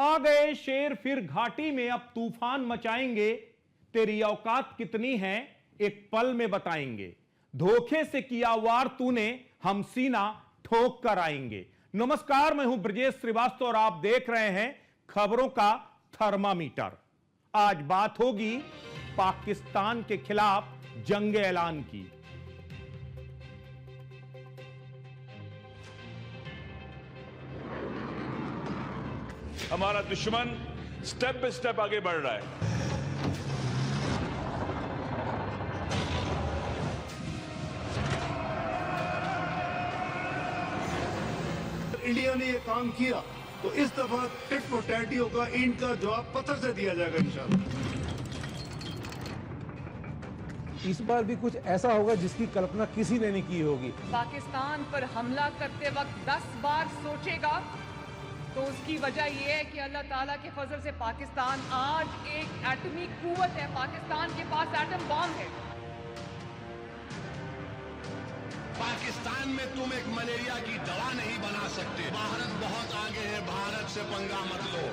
आ गए शेर फिर घाटी में, अब तूफान मचाएंगे। तेरी औकात कितनी है एक पल में बताएंगे। धोखे से किया वार तूने, हम सीना ठोक कर आएंगे। नमस्कार, मैं हूं ब्रजेश श्रीवास्तव और आप देख रहे हैं खबरों का थर्मामीटर। आज बात होगी पाकिस्तान के खिलाफ जंग ऐलान की। हमारा दुश्मन स्टेप बाय स्टेप आगे बढ़ रहा है। इंडिया ने ये काम किया तो इस दफा टिट फॉर टैट होगा, ईंट का जवाब पत्थर से दिया जाएगा इंशाल्लाह। इस बार भी कुछ ऐसा होगा जिसकी कल्पना किसी ने नहीं की होगी। पाकिस्तान पर हमला करते वक्त 10 बार सोचेगा तो उसकी वजह यह है कि अल्लाह ताला के फजल से पाकिस्तान आज एक एटमी कुव्वत है। पाकिस्तान के पास एटम बॉम्ब है। पाकिस्तान में तुम एक मलेरिया की दवा नहीं बना सकते। भारत बहुत आगे है, भारत से पंगा मत लो।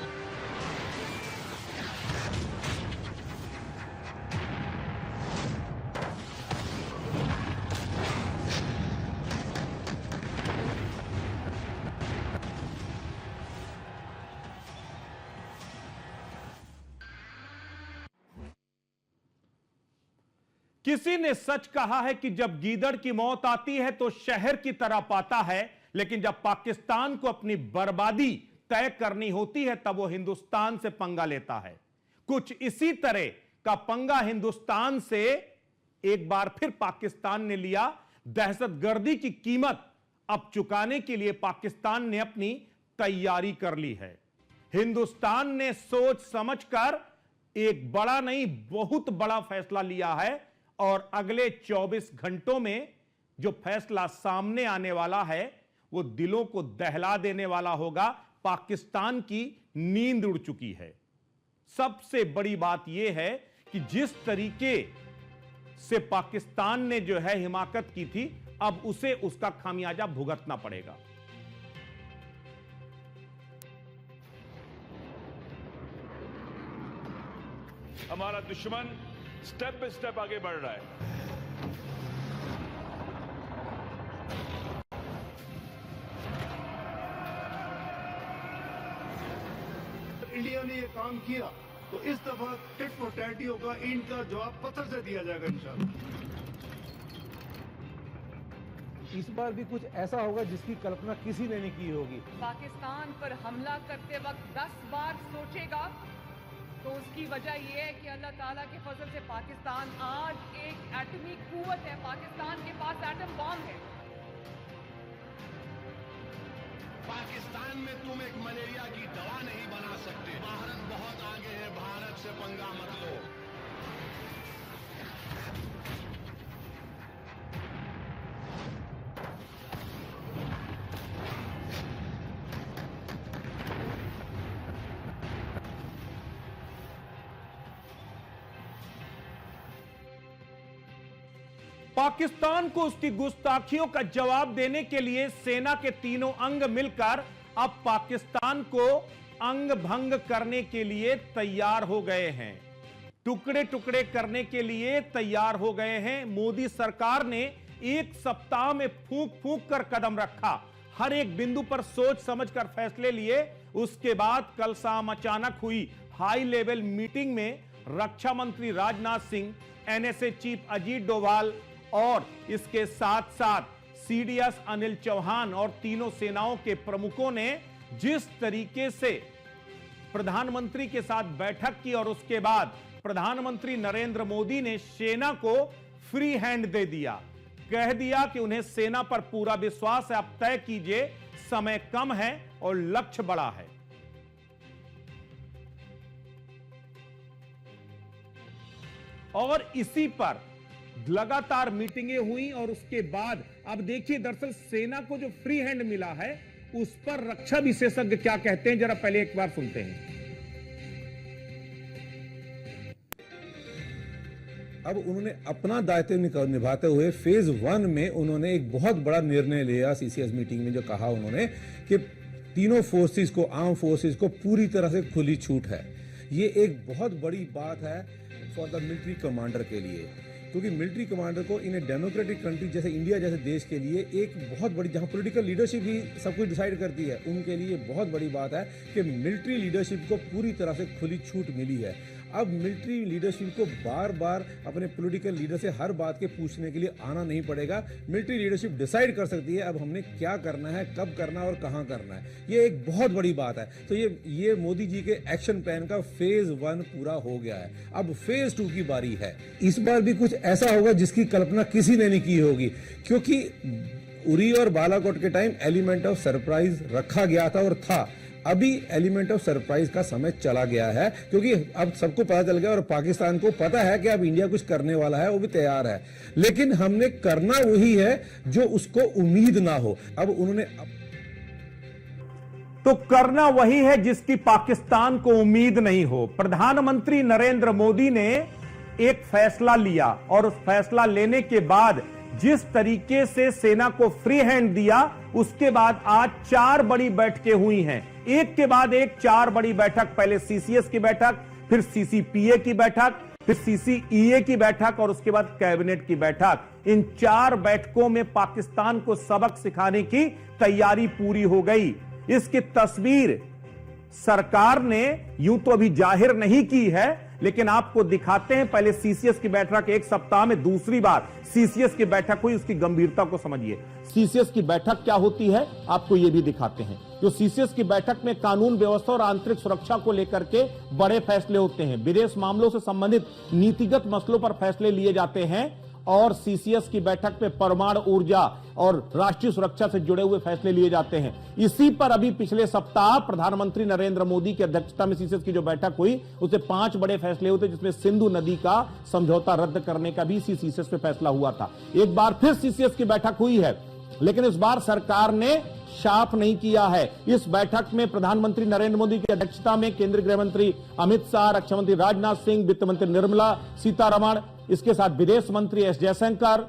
किसी ने सच कहा है कि जब गीदड़ की मौत आती है तो शहर की तरह पाता है, लेकिन जब पाकिस्तान को अपनी बर्बादी तय करनी होती है तब वो हिंदुस्तान से पंगा लेता है। कुछ इसी तरह का पंगा हिंदुस्तान से एक बार फिर पाकिस्तान ने लिया। दहशतगर्दी की कीमत अब चुकाने के लिए पाकिस्तान ने अपनी तैयारी कर ली है। हिंदुस्तान ने सोच समझकर एक बड़ा नहीं बहुत बड़ा फैसला लिया है और अगले 24 घंटों में जो फैसला सामने आने वाला है वो दिलों को दहला देने वाला होगा। पाकिस्तान की नींद उड़ चुकी है। सबसे बड़ी बात यह है कि जिस तरीके से पाकिस्तान ने जो है हिमाकत की थी, अब उसे उसका खामियाजा भुगतना पड़ेगा। हमारा दुश्मन स्टेप बाय स्टेप आगे बढ़ रहा है। इंडिया ने ये काम किया तो इस दफा टिट फॉर टैट होगा, ईंट का जवाब पत्थर से दिया जाएगा इंशाल्लाह। इस बार भी कुछ ऐसा होगा जिसकी कल्पना किसी ने नहीं की होगी। पाकिस्तान पर हमला करते वक्त 10 बार सोचेगा तो उसकी वजह यह है कि अल्लाह ताला के फजल से पाकिस्तान आज एक एटमी कुव्वत है। पाकिस्तान के पास एटम बॉम्ब है। पाकिस्तान में तुम एक मलेरिया की दवा नहीं बना सकते। भारत बहुत आगे है, भारत से पंगा मत लो। पाकिस्तान को उसकी गुस्ताखियों का जवाब देने के लिए सेना के तीनों अंग मिलकर अब पाकिस्तान को अंग भंग करने के लिए तैयार हो गए हैं। टुकड़े टुकड़े करने के लिए तैयार हो गए हैं। मोदी सरकार ने एक सप्ताह में फूंक फूंक कर कदम रखा, हर एक बिंदु पर सोच समझकर फैसले लिए। उसके बाद कल शाम अचानक हुई हाई लेवल मीटिंग में रक्षा मंत्री राजनाथ सिंह, एनएसए चीफ अजीत डोभाल और इसके साथ साथ सीडीएस अनिल चौहान और तीनों सेनाओं के प्रमुखों ने जिस तरीके से प्रधानमंत्री के साथ बैठक की और उसके बाद प्रधानमंत्री नरेंद्र मोदी ने सेना को फ्री हैंड दे दिया, कह दिया कि उन्हें सेना पर पूरा विश्वास है, अब तय कीजिए, समय कम है और लक्ष्य बड़ा है। और इसी पर लगातार मीटिंगें हुई और उसके बाद अब देखिए, दरअसल सेना को जो फ्री हैंड मिला है उस पर रक्षा विशेषज्ञ क्या कहते हैं, जरा पहले एक बार सुनते हैं। अब उन्होंने अपना दायित्व निभाते हुए फेज 1 में उन्होंने एक बहुत बड़ा निर्णय लिया सीसीएस मीटिंग में, जो कहा उन्होंने कि तीनों फोर्सेस को, आर्म फोर्सेस को पूरी तरह से खुली छूट है। ये एक बहुत बड़ी बात है फॉर द मिलिट्री कमांडर के लिए, क्योंकि मिलिट्री कमांडर को इन ए डेमोक्रेटिक कंट्री जैसे इंडिया जैसे देश के लिए एक बहुत बड़ी, जहां पॉलिटिकल लीडरशिप ही सब कुछ डिसाइड करती है, उनके लिए बहुत बड़ी बात है कि मिलिट्री लीडरशिप को पूरी तरह से खुली छूट मिली है। अब मिलिट्री लीडरशिप को बार बार अपने पॉलिटिकल लीडर से हर बात के पूछने के लिए आना नहीं पड़ेगा। मिलिट्री लीडरशिप डिसाइड कर सकती है अब हमने क्या करना है, कब करना है और कहां करना है। ये एक बहुत बड़ी बात है। तो ये मोदी जी के एक्शन प्लान का फेज 1 पूरा हो गया है। अब फेज 2 की बारी है। इस बार भी कुछ ऐसा होगा जिसकी कल्पना किसी ने नहीं की होगी, क्योंकि उरी और बालाकोट के टाइम एलिमेंट ऑफ सरप्राइज रखा गया था और था। अभी एलिमेंट ऑफ सरप्राइज का समय चला गया है, क्योंकि अब सबको पता चल गया और पाकिस्तान को पता है कि अब इंडिया कुछ करने वाला है, वो भी तैयार है। लेकिन हमने करना वही है जो उसको उम्मीद ना हो। अब उन्होंने तो करना वही है जिसकी पाकिस्तान को उम्मीद नहीं हो। प्रधानमंत्री नरेंद्र मोदी ने एक फैसला लिया और उस फैसला लेने के बाद जिस तरीके से सेना को फ्री हैंड दिया, उसके बाद आज 4 बड़ी बैठकें हुई हैं, एक के बाद एक 4 बड़ी बैठक। पहले सीसीएस की बैठक, फिर सीसीपीए की बैठक, फिर सीसीईए की बैठक और उसके बाद कैबिनेट की बैठक। इन 4 बैठकों में पाकिस्तान को सबक सिखाने की तैयारी पूरी हो गई। इसकी तस्वीर सरकार ने यूं तो अभी जाहिर नहीं की है, लेकिन आपको दिखाते हैं। पहले सीसीएस की बैठक, एक सप्ताह में दूसरी बार सीसीएस की बैठक हुई, उसकी गंभीरता को समझिए। सीसीएस की बैठक क्या होती है आपको यह भी दिखाते हैं। जो सीसीएस की बैठक में कानून व्यवस्था और आंतरिक सुरक्षा को लेकर के बड़े फैसले होते हैं, विदेश मामलों से संबंधित नीतिगत मसलों पर फैसले लिए जाते हैं और सीसीएस की बैठक में परमाणु ऊर्जा और राष्ट्रीय सुरक्षा से जुड़े हुए फैसले लिए जाते हैं। इसी पर अभी पिछले सप्ताह प्रधानमंत्री नरेंद्र मोदी की अध्यक्षता में सीसीएस की जो बैठक हुई, उससे 5 बड़े फैसले हुए थे, जिसमें सिंधु नदी का समझौता रद्द करने का भी सीसीएस में फैसला हुआ था। एक बार फिर सीसीएस की बैठक हुई है, लेकिन इस बार सरकार ने साफ नहीं किया है। इस बैठक में प्रधानमंत्री नरेंद्र मोदी की अध्यक्षता में केंद्रीय गृह मंत्री अमित शाह, रक्षा मंत्री राजनाथ सिंह, वित्त मंत्री निर्मला सीतारमण, इसके साथ विदेश मंत्री एस जयशंकर,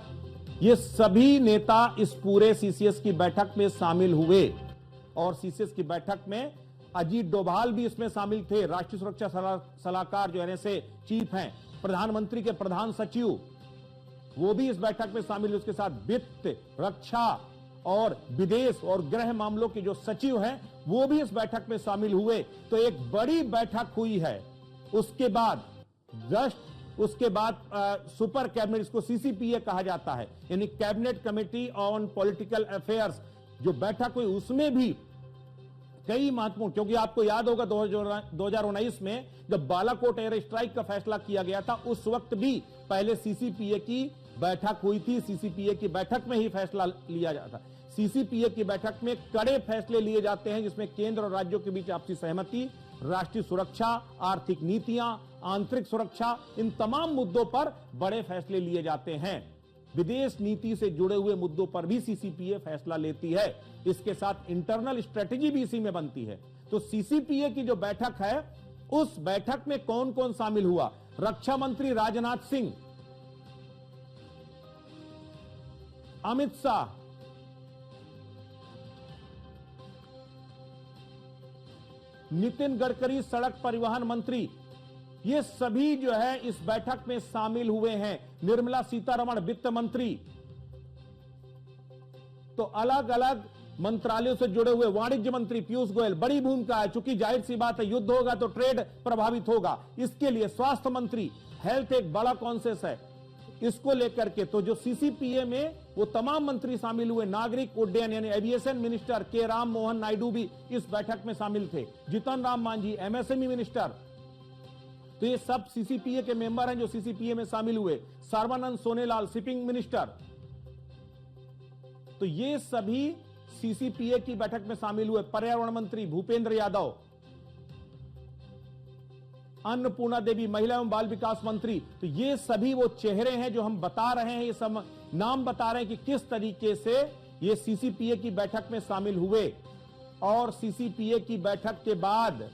ये सभी नेता इस पूरे सीसीएस की बैठक में शामिल हुए। और सीसीएस की बैठक में अजीत डोभाल भी इसमें शामिल थे, राष्ट्रीय सुरक्षा सलाहकार जो एनएसए चीफ हैं, प्रधानमंत्री के प्रधान सचिव वो भी इस बैठक में शामिल। उसके साथ वित्त, रक्षा और विदेश और गृह मामलों के जो सचिव हैं वो भी इस बैठक में शामिल हुए। तो एक बड़ी बैठक हुई है। उसके बाद सुपर कैबिनेट, इसको सीसीपीए कहा जाता है, यानी cabinet committee on political affairs, जो बैठक हुई उसमें भी कई महत्वपूर्ण, क्योंकि आपको याद होगा 2019 में जब बालाकोट एयर स्ट्राइक का फैसला किया गया था, उस वक्त भी पहले सीसीपीए की बैठक हुई थी। सीसीपीए की बैठक में ही फैसला लिया जाता। सीसीपीए की बैठक में कड़े फैसले लिए जाते हैं, जिसमें केंद्र और राज्यों के बीच आपसी सहमति, राष्ट्रीय सुरक्षा, आर्थिक नीतियां, आंतरिक सुरक्षा, इन तमाम मुद्दों पर बड़े फैसले लिए जाते हैं। विदेश नीति से जुड़े हुए मुद्दों पर भी सीसीपीए फैसला लेती है। इसके साथ इंटरनल स्ट्रेटेजी भी इसी में बनती है। तो सीसीपीए की जो बैठक है, उस बैठक में कौन कौन शामिल हुआ? रक्षा मंत्री राजनाथ सिंह, अमित शाह, नितिन गडकरी सड़क परिवहन मंत्री, ये सभी जो है इस बैठक में शामिल हुए हैं। निर्मला सीतारमण वित्त मंत्री, तो अलग अलग मंत्रालयों से जुड़े हुए वाणिज्य मंत्री पीयूष गोयल, बड़ी भूमिका है, चूंकि जाहिर सी बात है युद्ध होगा तो ट्रेड प्रभावित होगा, इसके लिए स्वास्थ्य मंत्री, हेल्थ एक बड़ा कॉन्सेस है, इसको लेकर के तो जो सीसीपीए में वो तमाम मंत्री शामिल हुए। नागरिक उड्डयन यानी एविएशन मिनिस्टर के राम मोहन नायडू भी इस बैठक में शामिल थे, जीतन राम मांझी एमएसएमई मिनिस्टर, तो ये सब सीसीपीए के मेंबर हैं जो सीसीपीए में शामिल हुए। सर्बानंद सोनोवाल शिपिंग मिनिस्टर, तो ये सभी सीसीपीए की बैठक में शामिल हुए। पर्यावरण मंत्री भूपेंद्र यादव, अन्नपूर्णा देवी महिला एवं बाल विकास मंत्री, तो ये सभी वो चेहरे हैं जो हम बता रहे हैं, ये सब नाम बता रहे हैं कि किस तरीके से ये सीसीपीए की बैठक में शामिल हुए। और सीसीपीए की बैठक के बाद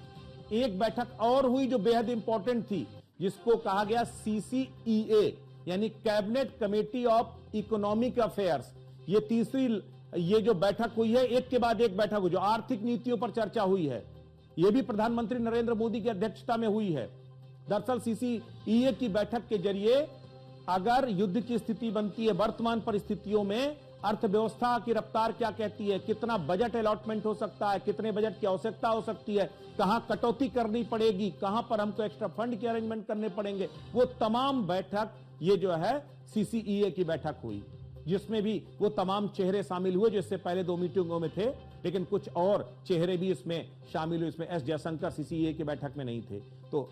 एक बैठक और हुई जो बेहद इंपॉर्टेंट थी, जिसको कहा गया सीसीईए यानी cabinet committee of economic affairs. ये तीसरी ये जो बैठक हुई है, एक के बाद एक बैठक हुई, जो आर्थिक नीतियों पर चर्चा हुई है, यह भी प्रधानमंत्री नरेंद्र मोदी की अध्यक्षता में हुई है। दरअसल सीसीईए की बैठक के जरिए अगर युद्ध की स्थिति बनती है, वर्तमान परिस्थितियों में अर्थव्यवस्था की रफ्तार क्या कहती है, कितना बजट अलॉटमेंट हो सकता है, कितने बजट की आवश्यकता हो सकती है, कहां कटौती करनी पड़ेगी, कहां पर हमको एक्स्ट्रा फंड के अरेंजमेंट करने पड़ेंगे, वो तमाम बैठक ये जो है सीसीईए की बैठक हुई, जिसमें भी वो तमाम चेहरे शामिल हुए जो इससे पहले 2 मीटिंगों में थे, लेकिन कुछ और चेहरे भी इसमें शामिल हुए। इसमें एस जयशंकर सीसीईए की बैठक में नहीं थे। तो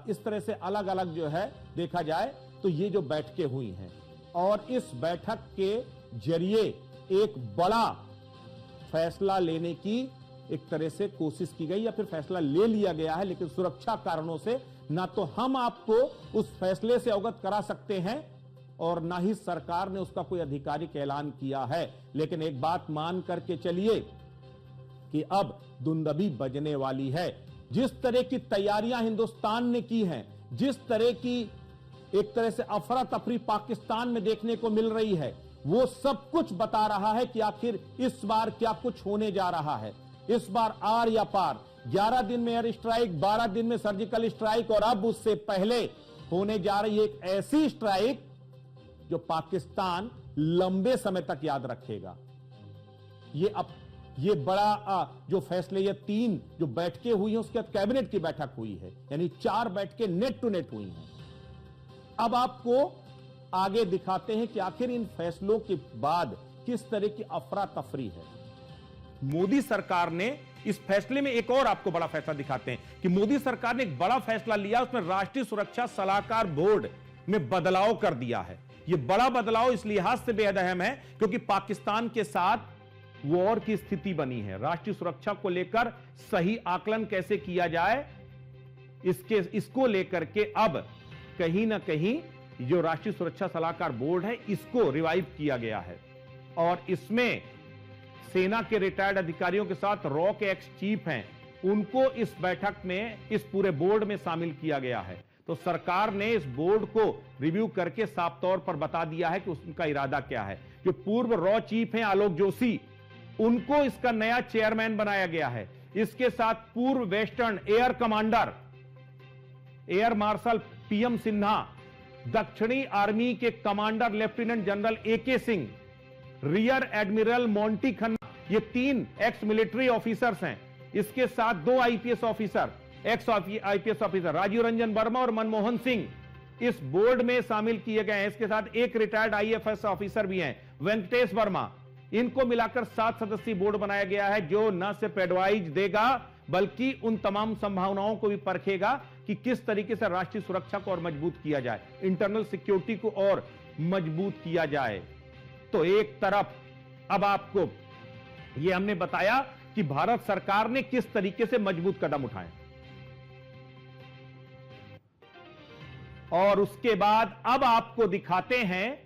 इस तरह से अलग अलग जो है देखा जाए तो ये जो बैठकें हुई हैं, और इस बैठक के जरिए एक बड़ा फैसला लेने की एक तरह से कोशिश की गई, या फिर फैसला ले लिया गया है, लेकिन सुरक्षा कारणों से ना तो हम आपको उस फैसले से अवगत करा सकते हैं और ना ही सरकार ने उसका कोई आधिकारिक ऐलान किया है। लेकिन एक बात मान करके चलिए कि अब दुंदभी बजने वाली है। जिस तरह की तैयारियां हिंदुस्तान ने की हैं, जिस तरह की एक तरह से अफरा तफरी पाकिस्तान में देखने को मिल रही है, वो सब कुछ बता रहा है कि आखिर इस बार क्या कुछ होने जा रहा है। इस बार आर या पार, 11 दिन में एयर स्ट्राइक, 12 दिन में सर्जिकल स्ट्राइक, और अब उससे पहले होने जा रही एक ऐसी स्ट्राइक जो पाकिस्तान लंबे समय तक याद रखेगा। ये बड़ा जो फैसले, ये 3 जो बैठकें हुई हैं, उसके बाद कैबिनेट की बैठक हुई है, यानी 4 बैठकें नेट टू नेट हुई हैं। अब आपको आगे दिखाते हैं कि आखिर इन फैसलों के बाद किस तरह की अफरा तफरी है। मोदी सरकार ने इस फैसले में एक और आपको बड़ा फैसला दिखाते हैं कि मोदी सरकार ने एक बड़ा फैसला लिया, उसमें राष्ट्रीय सुरक्षा सलाहकार बोर्ड में बदलाव कर दिया है। यह बड़ा बदलाव इस लिहाज से बेहद अहम है क्योंकि पाकिस्तान के साथ वॉर की स्थिति बनी है। राष्ट्रीय सुरक्षा को लेकर सही आकलन कैसे किया जाए, इसको लेकर के अब कहीं ना कहीं जो राष्ट्रीय सुरक्षा सलाहकार बोर्ड है, इसको रिवाइव किया गया है, और इसमें सेना के रिटायर्ड अधिकारियों के साथ रॉ के एक्स चीफ हैं, उनको इस बैठक में, इस पूरे बोर्ड में शामिल किया गया है। तो सरकार ने इस बोर्ड को रिव्यू करके साफ तौर पर बता दिया है कि उनका इरादा क्या है। जो पूर्व रॉ चीफ हैं आलोक जोशी, उनको इसका नया चेयरमैन बनाया गया है। इसके साथ पूर्व western air commander air marshal PM Sinha, दक्षिणी आर्मी के commander lieutenant general AK Singh, rear admiral Monty Khanna, ये 3 एक्स मिलिट्री ऑफिसर्स हैं। इसके साथ 2 IPS officer, ex IPS officer Rajiv Ranjan Verma और मनमोहन सिंह इस बोर्ड में शामिल किए गए हैं। इसके साथ एक रिटायर्ड आईएफएस ऑफिसर भी हैं, वेंकटेश वर्मा। इनको मिलाकर 7 सदस्यीय बोर्ड बनाया गया है, जो न सिर्फ एडवाइज देगा बल्कि उन तमाम संभावनाओं को भी परखेगा कि किस तरीके से राष्ट्रीय सुरक्षा को और मजबूत किया जाए, इंटरनल सिक्योरिटी को और मजबूत किया जाए। तो एक तरफ अब आपको यह हमने बताया कि भारत सरकार ने किस तरीके से मजबूत कदम उठाए, और उसके बाद अब आपको दिखाते हैं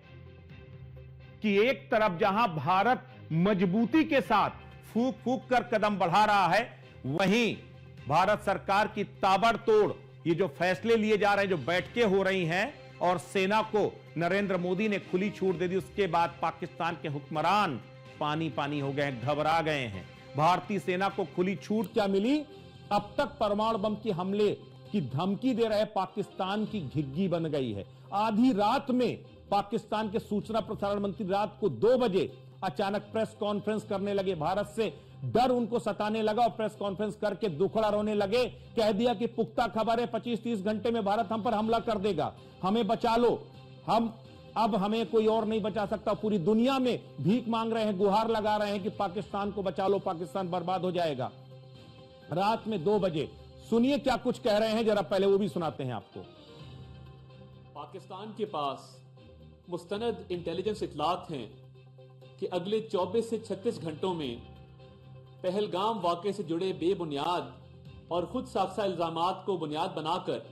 कि एक तरफ जहां भारत मजबूती के साथ फूंक फूंक कर कदम बढ़ा रहा है, वहीं भारत सरकार की ताबड़तोड़ ये जो फैसले लिए जा रहे हैं, जो बैठकें हो रही हैं, और सेना को नरेंद्र मोदी ने खुली छूट दे दी, उसके बाद पाकिस्तान के हुक्मरान पानी पानी हो गए हैं, घबरा गए हैं। भारतीय सेना को खुली छूट क्या मिली? अब तक परमाणु बम के हमले की धमकी दे रहे पाकिस्तान की घिग्गी बन गई है। आधी रात में पाकिस्तान के सूचना प्रसारण मंत्री रात को 2 बजे अचानक प्रेस कॉन्फ्रेंस करने लगे। भारत से डर उनको सताने लगा और प्रेस कॉन्फ्रेंस करके दुखड़ा रोने लगे। कह दिया कि पुख्ता खबर है, 25-30 घंटे में भारत हम पर हमला कर देगा, हमें बचा लो, अब हमें कोई और नहीं बचा सकता। पूरी दुनिया में भीख मांग रहे हैं, गुहार लगा रहे हैं कि पाकिस्तान को बचा लो, पाकिस्तान बर्बाद हो जाएगा। रात में 2 बजे सुनिए क्या कुछ कह रहे हैं, जरा पहले वो भी सुनाते हैं आपको। पाकिस्तान के पास मुस्तनद इंटेलिजेंस इतलात हैं कि अगले 24 से 36 घंटों में पहलगाम वाक़े से जुड़े बेबुनियाद और खुद साफसा इल्जामात को बुनियाद बनाकर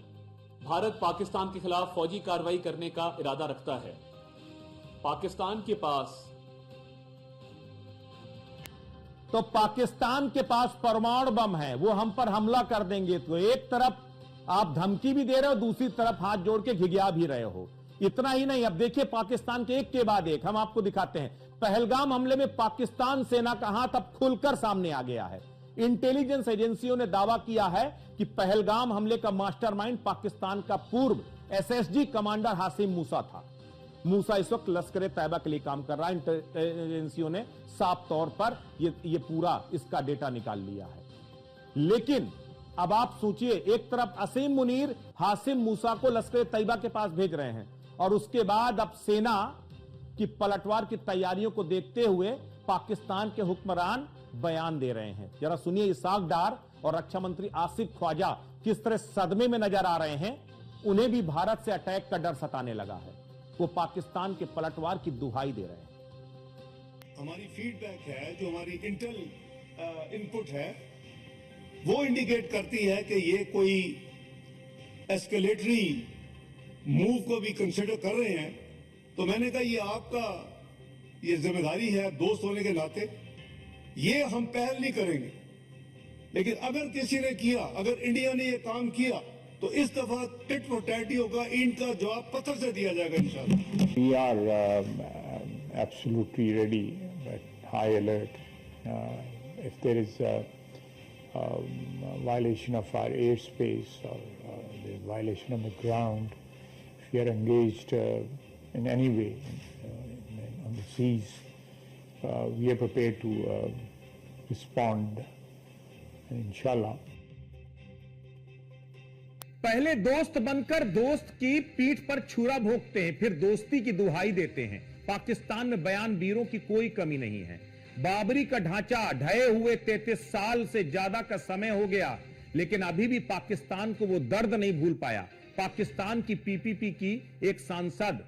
भारत पाकिस्तान के खिलाफ फौजी कार्रवाई करने का इरादा रखता है। पाकिस्तान के पास परमाणु बम है, वो हम पर हमला कर देंगे। तो एक तरफ आप धमकी भी दे रहे हो, दूसरी तरफ हाथ जोड़ के घिघिया भी रहे हो। इतना ही नहीं, अब देखिए पाकिस्तान के एक के बाद एक हम आपको दिखाते हैं। पहलगाम हमले में पाकिस्तान सेना का हाथ अब खुलकर सामने आ गया है। इंटेलिजेंस एजेंसियों ने दावा किया है कि पहलगाम हमले का मास्टरमाइंड पाकिस्तान का पूर्व एसएसजी कमांडर हासिम मूसा था। मूसा इस वक्त लश्कर तैयबा के लिए काम कर रहा है। एजेंसियों ने साफ तौर पर ये पूरा इसका डेटा निकाल लिया है। लेकिन अब आप सोचिए, एक तरफ असीम मुनीर हासिम मूसा को लश्कर तैयबा के पास भेज रहे हैं और उसके बाद अब सेना की पलटवार की तैयारियों को देखते हुए पाकिस्तान के हुक्मरान बयान दे रहे हैं। जरा सुनिए, इसाक डार और रक्षा मंत्री आसिफ ख्वाजा किस तरह सदमे में नजर आ रहे हैं। उन्हें भी भारत से अटैक का डर सताने लगा है। वो पाकिस्तान के पलटवार की दुहाई दे रहे हैं। हमारी फीडबैक है, जो हमारी इंटेल इनपुट है, वो इंडिकेट करती है कि ये कोई एस्केलेटरी मूव को भी कंसिडर कर रहे हैं। तो मैंने कहा ये आपका ये जिम्मेदारी है दोस्त होने के नाते, ये हम पहल नहीं करेंगे। लेकिन अगर किसी ने किया, अगर इंडिया ने ये काम किया, तो इस दफा टिट फॉर टैट होगा, इनका जवाब पत्थर से दिया जाएगा इंशाल्लाह। We are absolutely ready, at high alert. If there is a violation of our airspace or the violation on the ground, if we are engaged in any way on the seas, we are prepared to respond, inshallah. पहले दोस्त बनकर दोस्त की पीठ पर छुरा भोंकते हैं, फिर दोस्ती की दुहाई देते हैं। पाकिस्तान में बयान वीरों की कोई कमी नहीं है। बाबरी का ढांचा ढहे हुए 33 साल से ज्यादा का समय हो गया, लेकिन अभी भी पाकिस्तान को वो दर्द नहीं भूल पाया। पाकिस्तान की पीपीपी की एक सांसद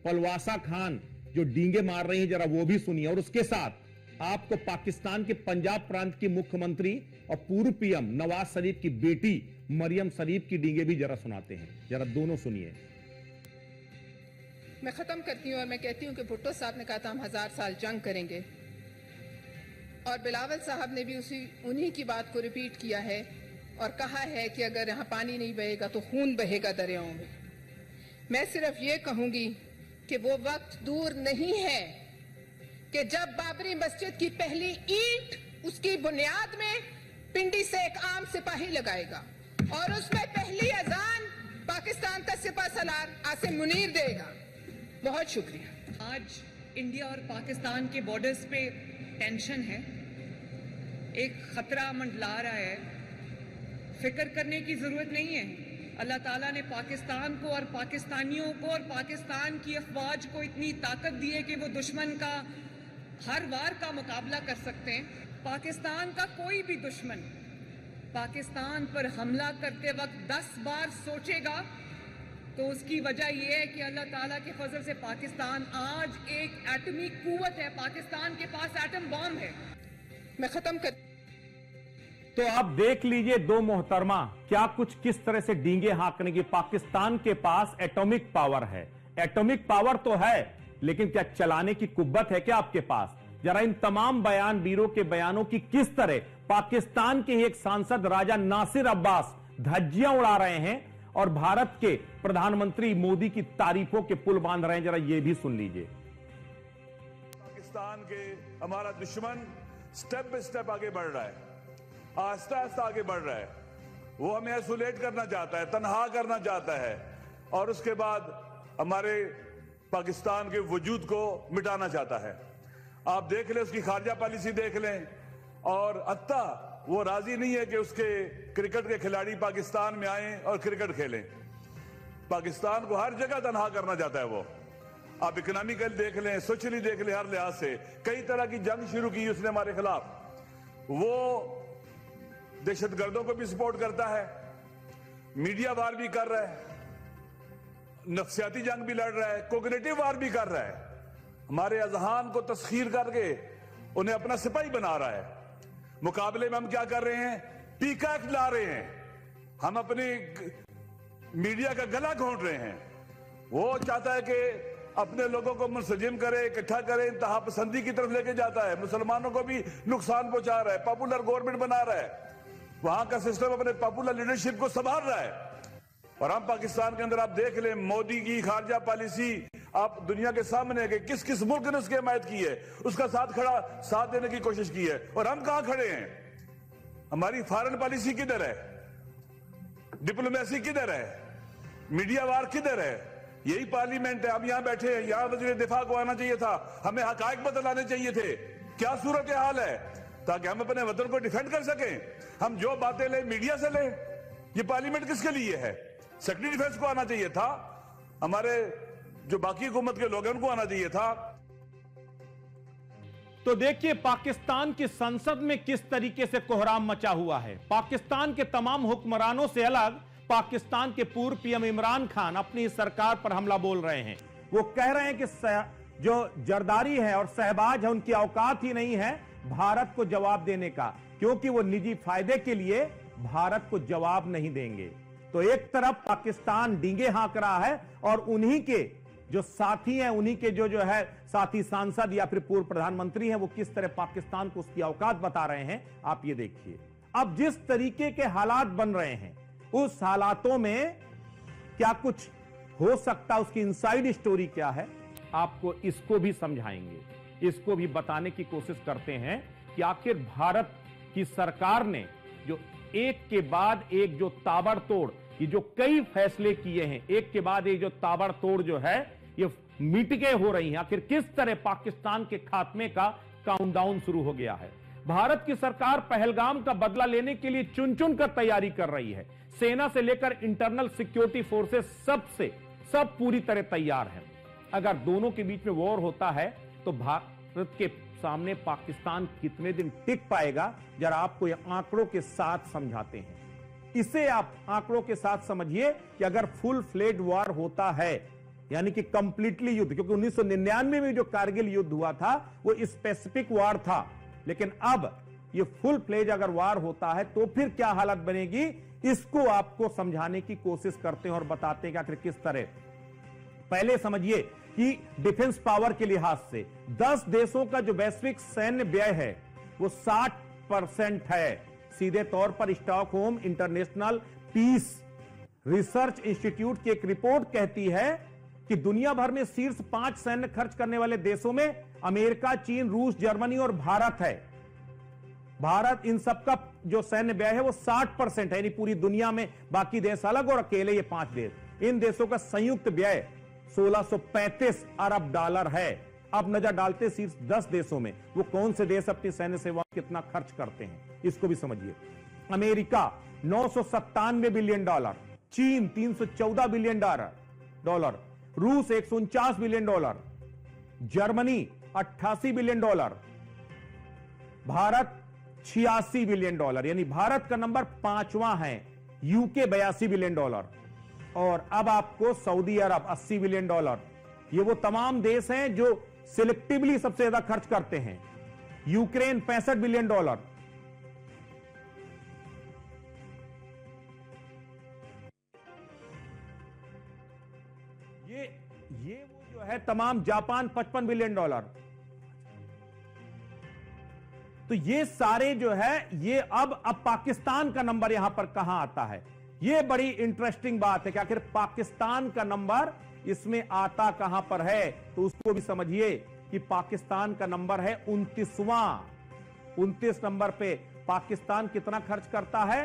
पलवासा खान जो डींगे मार रही है, जरा वो भी सुनिए। और उसके साथ आपको पाकिस्तान के पंजाब प्रांत की मुख्यमंत्री और पूर्व पीएम नवाज शरीफ की बेटी मरियम शरीफ की डींगे भी जरा सुनाते हैं, जरा दोनों सुनिए। मैं खत्म करती हूँ और मैं कहती हूँ कि भुट्टो साहब ने कहा था हम 1000 साल जंग करेंगे, और बिलावल साहब ने भी उन्हीं की बात को रिपीट किया है और कहा है कि अगर यहाँ पानी नहीं बहेगा तो खून बहेगा दरियाओं में। मैं सिर्फ ये कहूंगी कि वो वक्त दूर नहीं है कि जब बाबरी मस्जिद की पहली ईंट उसकी बुनियाद में पिंडी से एक आम सिपाही लगाएगा और उसमें पहली अजान पाकिस्तान का सिपाहसालार आसिम मुनीर देगा। बहुत शुक्रिया। आज इंडिया और पाकिस्तान के बॉर्डर्स पे टेंशन है, एक खतरा मंडला रहा है। फिक्र करने की जरूरत नहीं है। अल्लाह ताला ने पाकिस्तान को और पाकिस्तानियों को और पाकिस्तान की अफवाज को इतनी ताकत दी है कि वो दुश्मन का हर वार का मुकाबला कर सकते हैं। पाकिस्तान का कोई भी दुश्मन पाकिस्तान पर हमला करते वक्त 10 बार सोचेगा, तो उसकी वजह यह है कि अल्लाह ताला के फजल से पाकिस्तान आज एक एटमी कुव्वत है। पाकिस्तान के पास एटम बॉम्ब है। मैं खत्म कर। तो आप देख लीजिए दो मोहतरमा क्या कुछ किस तरह से डींगे हाँकने की। पाकिस्तान के पास एटॉमिक पावर है, एटॉमिक पावर तो है, लेकिन क्या चलाने की कुव्वत है क्या आपके पास? जरा इन तमाम बयान वीरों के बयानों की किस तरह पाकिस्तान के एक सांसद राजा नासिर अब्बास धज्जियां उड़ा रहे हैं और भारत के प्रधानमंत्री मोदी की तारीफों के पुल बांध रहे हैं, जरा यह भी सुन लीजिए। पाकिस्तान के हमारा दुश्मन स्टेप बाय स्टेप आगे बढ़ रहा है, आहिस्ता आहिस्ता आगे बढ़ रहा है। वो हमें आइसोलेट करना चाहता है, तनहा करना चाहता है, और उसके बाद हमारे पाकिस्तान के वजूद को मिटाना चाहता है। आप देख लें, उसकी खारजा पॉलिसी देख लें, और अत्ता वो राजी नहीं है कि उसके क्रिकेट के खिलाड़ी पाकिस्तान में आए और क्रिकेट खेलें। पाकिस्तान को हर जगह तनहा करना चाहता है वो। आप इकोनॉमिकल देख लें, सोशली देख लें, हर लिहाज से कई तरह की जंग शुरू की उसने हमारे खिलाफ। वो दहशतगर्दों को भी सपोर्ट करता है, मीडिया वार भी कर रहा है, नफ्सियाती जंग भी लड़ रहा है, कोग्निटिव वार भी कर रहा है। हमारे अजहान को तस्खीर करके उन्हें अपना सिपाही बना रहा है। मुकाबले में हम क्या कर रहे हैं? पीकॉक ला रहे हैं, हम अपनी मीडिया का गला घोंट रहे हैं। वो चाहता है कि अपने लोगों को मुंसजिम करे, इकट्ठा करे, इंतहा पसंदी की तरफ लेके जाता है, मुसलमानों को भी नुकसान पहुंचा रहा है, पॉपुलर गवर्नमेंट बना रहा है, वहां का सिस्टम अपने पॉपुलर लीडरशिप को संभाल रहा है। और हम पाकिस्तान के अंदर आप देख लें, मोदी की खारजा पॉलिसी आप दुनिया के सामने है कि किस किस मुल्क ने उसकी हिमायत की है, उसका साथ देने की कोशिश की है, और हम कहां खड़े हैं? हमारी फॉरेन पॉलिसी किधर है? डिप्लोमेसी किधर है? मीडिया वार किधर है? यही पार्लियामेंट है, हम यहां बैठे हैं, यहां वज़ीर दिफा को आना चाहिए था, हमें हकायक बतलाने चाहिए थे क्या सूरत हाल है, ताकि हम अपने वतन को डिफेंड कर सकें। हम जो बातें ले मीडिया से ले, ये पार्लियामेंट किसके लिए है? सेक्रेटरी डिफेंस को आना चाहिए था, हमारे जो बाकी हुकूमत के लोग हैं उनको आना चाहिए था। तो देखिए पाकिस्तान की संसद में किस तरीके से कोहराम मचा हुआ है। पाकिस्तान के तमाम हुक्मरानों से अलग पाकिस्तान के पूर्व पीएम इमरान खान अपनी सरकार पर हमला बोल रहे हैं। वो कह रहे हैं कि जो जरदारी है और शहबाज है उनकी औकात ही नहीं है भारत को जवाब देने का, क्योंकि वो निजी फायदे के लिए भारत को जवाब नहीं देंगे। तो एक तरफ पाकिस्तान डींगे हाँक रहा है और उन्हीं के जो साथी हैं, उन्हीं के जो है साथी सांसद या फिर पूर्व प्रधानमंत्री हैं, वो किस तरह पाकिस्तान को उसकी औकात बता रहे हैं। आप ये देखिए, अब जिस तरीके के हालात बन रहे हैं उस हालातों में क्या कुछ हो सकता, उसकी इनसाइड स्टोरी क्या है, आपको इसको भी समझाएंगे, इसको भी बताने की कोशिश करते हैं कि आखिर भारत की सरकार ने जो एक के बाद एक जो ताबड़तोड़, ये जो कई फैसले किए हैं, एक के बाद एक जो ताबड़तोड़ जो है ये मीटिंगें हो रही हैं, आखिर किस तरह पाकिस्तान के खात्मे का काउंटडाउन शुरू हो गया है। भारत की सरकार पहलगाम का बदला लेने के लिए चुन चुन कर तैयारी कर रही है। सेना से लेकर इंटरनल सिक्योरिटी फोर्सेस सब पूरी तरह तैयार है। अगर दोनों के बीच में वॉर होता है तो भारत के सामने पाकिस्तान कितने दिन टिक पाएगा, जरा आपको ये आंकड़ों के साथ समझाते हैं। इसे आप आंकड़ों के साथ समझिए कि अगर फुल फ्लेड वॉर होता है, यानी कि कंप्लीटली युद्ध, क्योंकि 1999 में जो कारगिल युद्ध हुआ था वो स्पेसिफिक वॉर था, लेकिन अब ये फुल फ्लेज अगर वॉर होता है तो फिर क्या हालत बनेगी, इसको आपको समझाने की कोशिश करते हैं और बताते हैं कि आखिर किस तरह। पहले समझिए कि डिफेंस पावर के लिहाज से 10 देशों का जो वैश्विक सैन्य व्यय है वो 60% है। सीधे तौर पर Stockholm international peace research institute की एक रिपोर्ट कहती है कि दुनिया भर में शीर्ष 5 सैन्य खर्च करने वाले देशों में अमेरिका, चीन, रूस, जर्मनी और भारत है। भारत इन सबका जो सैन्य व्यय है वो 60% है, यानी पूरी दुनिया में बाकी देश अलग और अकेले ये 5 देश। इन देशों का संयुक्त व्यय 1635 अरब डॉलर है। अब नजर डालते शीर्ष 10 देशों में, वो कौन से देश अपनी सैन्य सेवा कितना खर्च करते हैं, इसको भी समझिए। अमेरिका 997 बिलियन डॉलर, चीन 314 बिलियन डॉलर, रूस 149 billion dollar, Germany 88 billion dollar, Bharat 86 billion dollar, यानी भारत का नंबर 5वां है। यूके 82 बिलियन डॉलर, और अब आपको सऊदी अरब 80 बिलियन डॉलर। ये वो तमाम देश हैं जो सिलेक्टिवली सबसे ज्यादा खर्च करते हैं। यूक्रेन 65 बिलियन डॉलर, ये वो जो है तमाम, जापान 55 बिलियन डॉलर। तो ये सारे जो है ये अब पाकिस्तान का नंबर यहां पर कहां आता है, ये बड़ी इंटरेस्टिंग बात है कि आखिर पाकिस्तान का नंबर इसमें आता कहां पर है। तो उसको भी समझिए कि पाकिस्तान का नंबर है 29वां। 29 नंबर पे पाकिस्तान कितना खर्च करता है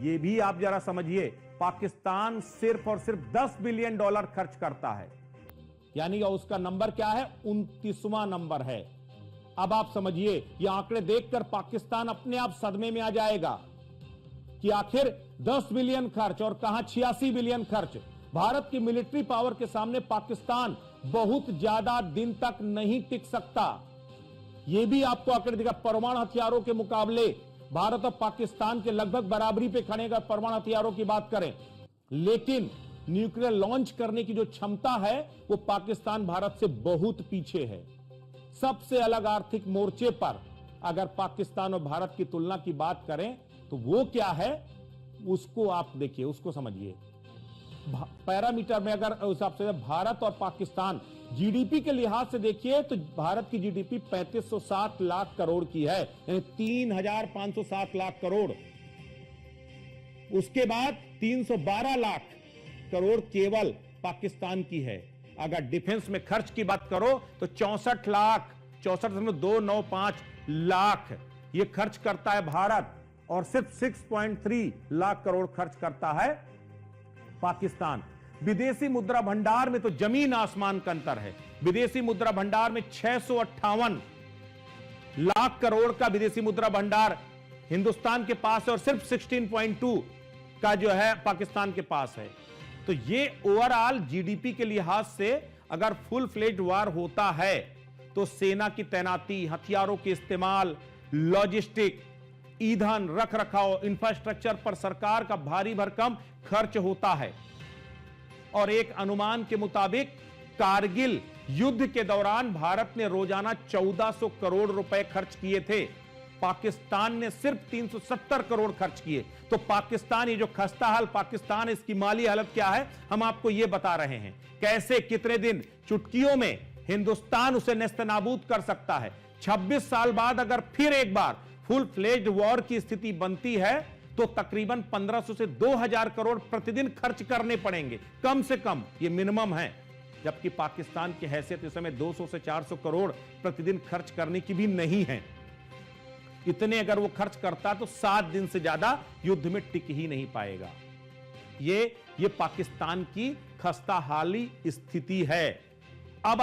ये भी आप जरा समझिए। पाकिस्तान सिर्फ और सिर्फ 10 बिलियन डॉलर खर्च करता है, यानी उसका नंबर क्या है, 29वां नंबर है। अब आप समझिए, ये आंकड़े देखकर पाकिस्तान अपने आप सदमे में आ जाएगा कि आखिर 10 बिलियन खर्च और कहां 86 बिलियन खर्च। भारत की मिलिट्री पावर के सामने पाकिस्तान बहुत ज्यादा दिन तक नहीं टिक सकता। यह भी आपको आंकड़े दिखा, परमाणु हथियारों के मुकाबले भारत और पाकिस्तान के लगभग बराबरी पे खड़े अगर परमाणु हथियारों की बात करें, लेकिन न्यूक्लियर लॉन्च करने की जो क्षमता है वो पाकिस्तान भारत से बहुत पीछे है। सबसे अलग आर्थिक मोर्चे पर अगर पाकिस्तान और भारत की तुलना की बात करें तो वो क्या है, उसको आप देखिए, उसको समझिए। पैरामीटर में अगर उस हिसाब से भारत और पाकिस्तान जीडीपी के लिहाज से देखिए तो भारत की जीडीपी 3560 लाख करोड़ की है, यानी 3560 लाख करोड़। उसके बाद 312 लाख करोड़ केवल पाकिस्तान की है। अगर डिफेंस में खर्च की बात करो तो 64,295 लाख ये खर्च करता है भारत, और सिर्फ 6.3 लाख करोड़ खर्च करता है पाकिस्तान। विदेशी मुद्रा भंडार में तो जमीन आसमान का अंतर है। विदेशी मुद्रा भंडार में 658 लाख करोड़ का विदेशी मुद्रा भंडार हिंदुस्तान के पास है, और सिर्फ 16.2 का जो है पाकिस्तान के पास है। तो ये ओवरऑल जीडीपी के लिहाज से अगर फुल फ्लेज वार होता है तो सेना की तैनाती, हथियारों के इस्तेमाल, लॉजिस्टिक, ईंधन, रख रखाव, इंफ्रास्ट्रक्चर पर सरकार का भारी भरकम खर्च होता है। और एक अनुमान के मुताबिक कारगिल युद्ध के दौरान भारत ने रोजाना 1400 करोड़ रुपए खर्च किए थे, पाकिस्तान ने सिर्फ 370 करोड़ खर्च किए। तो पाकिस्तान, ये जो खस्ता हाल पाकिस्तान, इसकी माली हालत क्या है हम आपको ये बता रहे हैं। कैसे कितने दिन, चुटकियों में हिंदुस्तान उसे नेस्तनाबूद कर सकता है। 26 साल बाद अगर फिर एक बार फुल फ्लेज्ड वॉर की स्थिति बनती है तो तकरीबन 1500 से 2000 करोड़ प्रतिदिन खर्च करने पड़ेंगे, कम से कम, ये मिनिमम है। जबकि पाकिस्तान की हैसियत इस समय 200 से 400 करोड़ प्रतिदिन खर्च करने की भी नहीं है। इतने अगर वो खर्च करता तो 7 दिन से ज्यादा युद्ध में टिक ही नहीं पाएगा। ये पाकिस्तान की खस्ता हाली स्थिति है। अब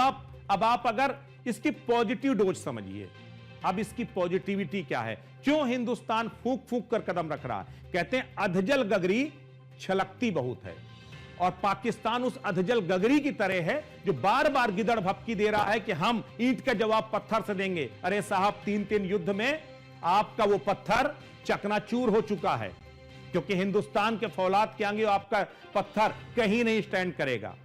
आप अगर इसकी पॉजिटिव डोज समझिए, अब इसकी पॉजिटिविटी क्या है, क्यों हिंदुस्तान फूंक फूंक कर कदम रख रहा है। कहते हैं अधजल गगरी छलकती बहुत है, और पाकिस्तान उस अधजल गगरी की तरह है जो बार बार गिदड़ भपकी दे रहा है कि हम ईंट का जवाब पत्थर से देंगे। अरे साहब, 3 युद्ध में आपका वो पत्थर चकनाचूर हो चुका है, क्योंकि हिंदुस्तान के फौलाद के आगे आपका पत्थर कहीं नहीं स्टैंड करेगा।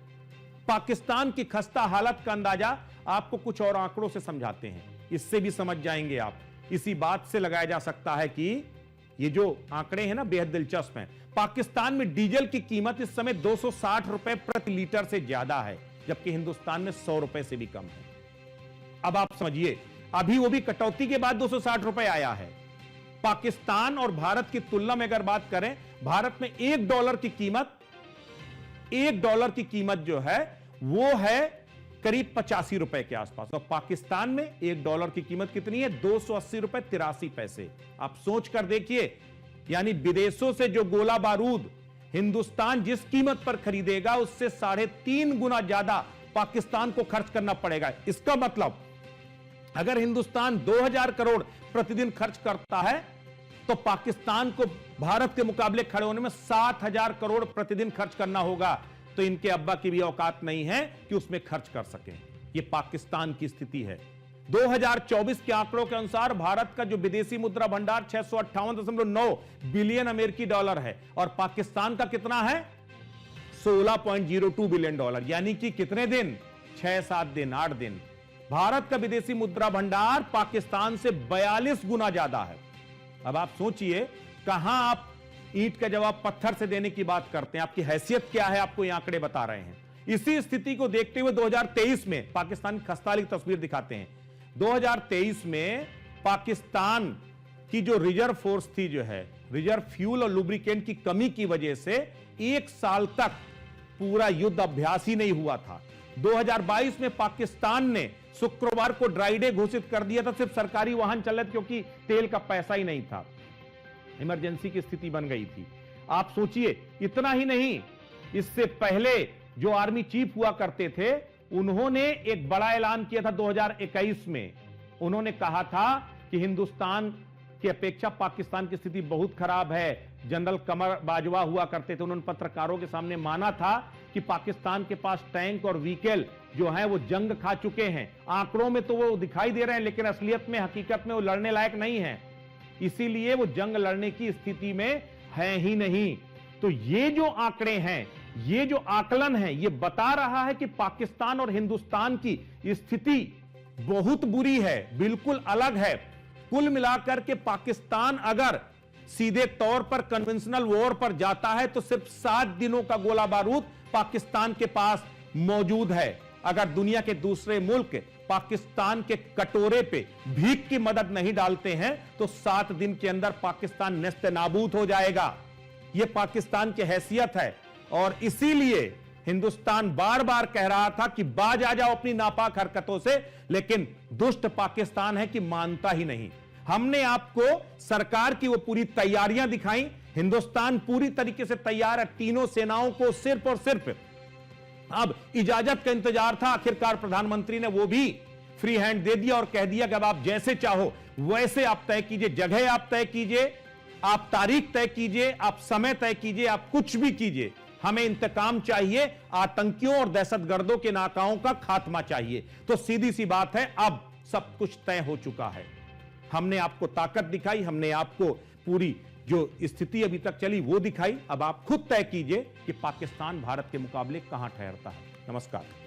पाकिस्तान की खस्ता हालत का अंदाजा आपको कुछ और आंकड़ों से समझाते हैं, इससे भी समझ जाएंगे आप। इसी बात से लगाया जा सकता है कि ये जो आंकड़े हैं ना, बेहद दिलचस्प हैं। पाकिस्तान में डीजल की कीमत इस समय 260 रुपए प्रति लीटर से ज्यादा है, जबकि हिंदुस्तान में 100 रुपए से भी कम है। अब आप समझिए, अभी वो भी कटौती के बाद 260 रुपए आया है। पाकिस्तान और भारत की तुलना में अगर बात करें, भारत में $1 की कीमत जो है वो है करीब 85 रुपए के आसपास, और पाकिस्तान में $1 की कीमत कितनी है, 280 रुपए 83 पैसे। आप सोच कर देखिए, यानी विदेशों से जो गोला बारूद हिंदुस्तान जिस कीमत पर खरीदेगा उससे 3.5 गुना ज्यादा पाकिस्तान को खर्च करना पड़ेगा। इसका मतलब अगर हिंदुस्तान 2000 करोड़ प्रतिदिन खर्च करता है तो पाकिस्तान को भारत के मुकाबले खड़े होने में 7000 करोड़ प्रतिदिन खर्च करना होगा। तो इनके अब्बा की भी औकात नहीं है कि उसमें खर्च कर सकें। यह पाकिस्तान की स्थिति है। 2024 के आंकड़ों के अनुसार भारत का जो विदेशी मुद्रा भंडार 658.9 बिलियन अमेरिकी डॉलर है, और पाकिस्तान का कितना है, 16.02 बिलियन डॉलर। यानी कि कितने दिन, 6-7 दिन, 8 दिन। भारत का विदेशी मुद्रा भंडार पाकिस्तान से 42 गुना ज्यादा है। अब आप सोचिए, कहां आप ईंट का जवाब पत्थर से देने की बात करते हैं, आपकी हैसियत क्या है, आपको ये आंकड़े बता रहे हैं। इसी स्थिति को देखते हुए 2023 में पाकिस्तान की खस्ताहाली की तस्वीर दिखाते हैं। 2023 में पाकिस्तान की जो रिजर्व फोर्स थी, जो है रिजर्व फ्यूल और लुब्रिकेंट की कमी की वजह से 1 साल तक पूरा युद्ध अभ्यास ही नहीं हुआ था। 2022 में पाकिस्तान ने शुक्रवार को ड्राई डे घोषित कर दिया था, सिर्फ सरकारी वाहन चल रहे थे क्योंकि तेल का पैसा ही नहीं था, इमरजेंसी की स्थिति बन गई थी। आप सोचिए, इतना ही नहीं, इससे पहले जो आर्मी चीफ हुआ करते थे, उन्होंने एक बड़ा ऐलान किया था 2021 में। उन्होंने कहा था कि हिंदुस्तान की अपेक्षा पाकिस्तान की स्थिति बहुत खराब है। जनरल कमर बाजवा हुआ करते थे, उन्होंने पत्रकारों के सामने माना था कि पाकिस्तान के पास टैंक और व्हीकल जो है वो जंग खा चुके हैं। आंकड़ों में तो वो दिखाई दे रहे हैं, लेकिन असलियत में, हकीकत में वो लड़ने लायक नहीं है, इसीलिए वो जंग लड़ने की स्थिति में है ही नहीं। तो ये जो आंकड़े हैं, ये जो आकलन है, ये बता रहा है कि पाकिस्तान और हिंदुस्तान की स्थिति बहुत बुरी है, बिल्कुल अलग है। कुल मिलाकर के पाकिस्तान अगर सीधे तौर पर कन्वेंशनल वॉर पर जाता है तो सिर्फ 7 दिनों का गोला बारूद पाकिस्तान के पास मौजूद है। अगर दुनिया के दूसरे मुल्क पाकिस्तान के कटोरे पे भीख की मदद नहीं डालते हैं तो 7 दिन के अंदर पाकिस्तान नेस्तनाबूद हो जाएगा। यह पाकिस्तान की हैसियत है, और इसीलिए हिंदुस्तान बार बार कह रहा था कि बाज आ जाओ अपनी नापाक हरकतों से, लेकिन दुष्ट पाकिस्तान है कि मानता ही नहीं। हमने आपको सरकार की वो पूरी तैयारियां दिखाई। हिंदुस्तान पूरी तरीके से तैयार है। तीनों सेनाओं को सिर्फ और सिर्फ अब इजाजत का इंतजार था। आखिरकार प्रधानमंत्री ने वो भी फ्री हैंड दे दिया और कह दिया कि अब आप जैसे चाहो वैसे आप तय कीजिए, जगह आप तय कीजिए, आप तारीख तय कीजिए, आप समय तय कीजिए, आप कुछ भी कीजिए, हमें इंतकाम चाहिए, आतंकियों और दहशतगर्दों के नाकाओं का खात्मा चाहिए। तो सीधी सी बात है, अब सब कुछ तय हो चुका है। हमने आपको ताकत दिखाई, हमने आपको पूरी जो स्थिति अभी तक चली वो दिखाई। अब आप खुद तय कीजिए कि पाकिस्तान भारत के मुकाबले कहां ठहरता है। नमस्कार।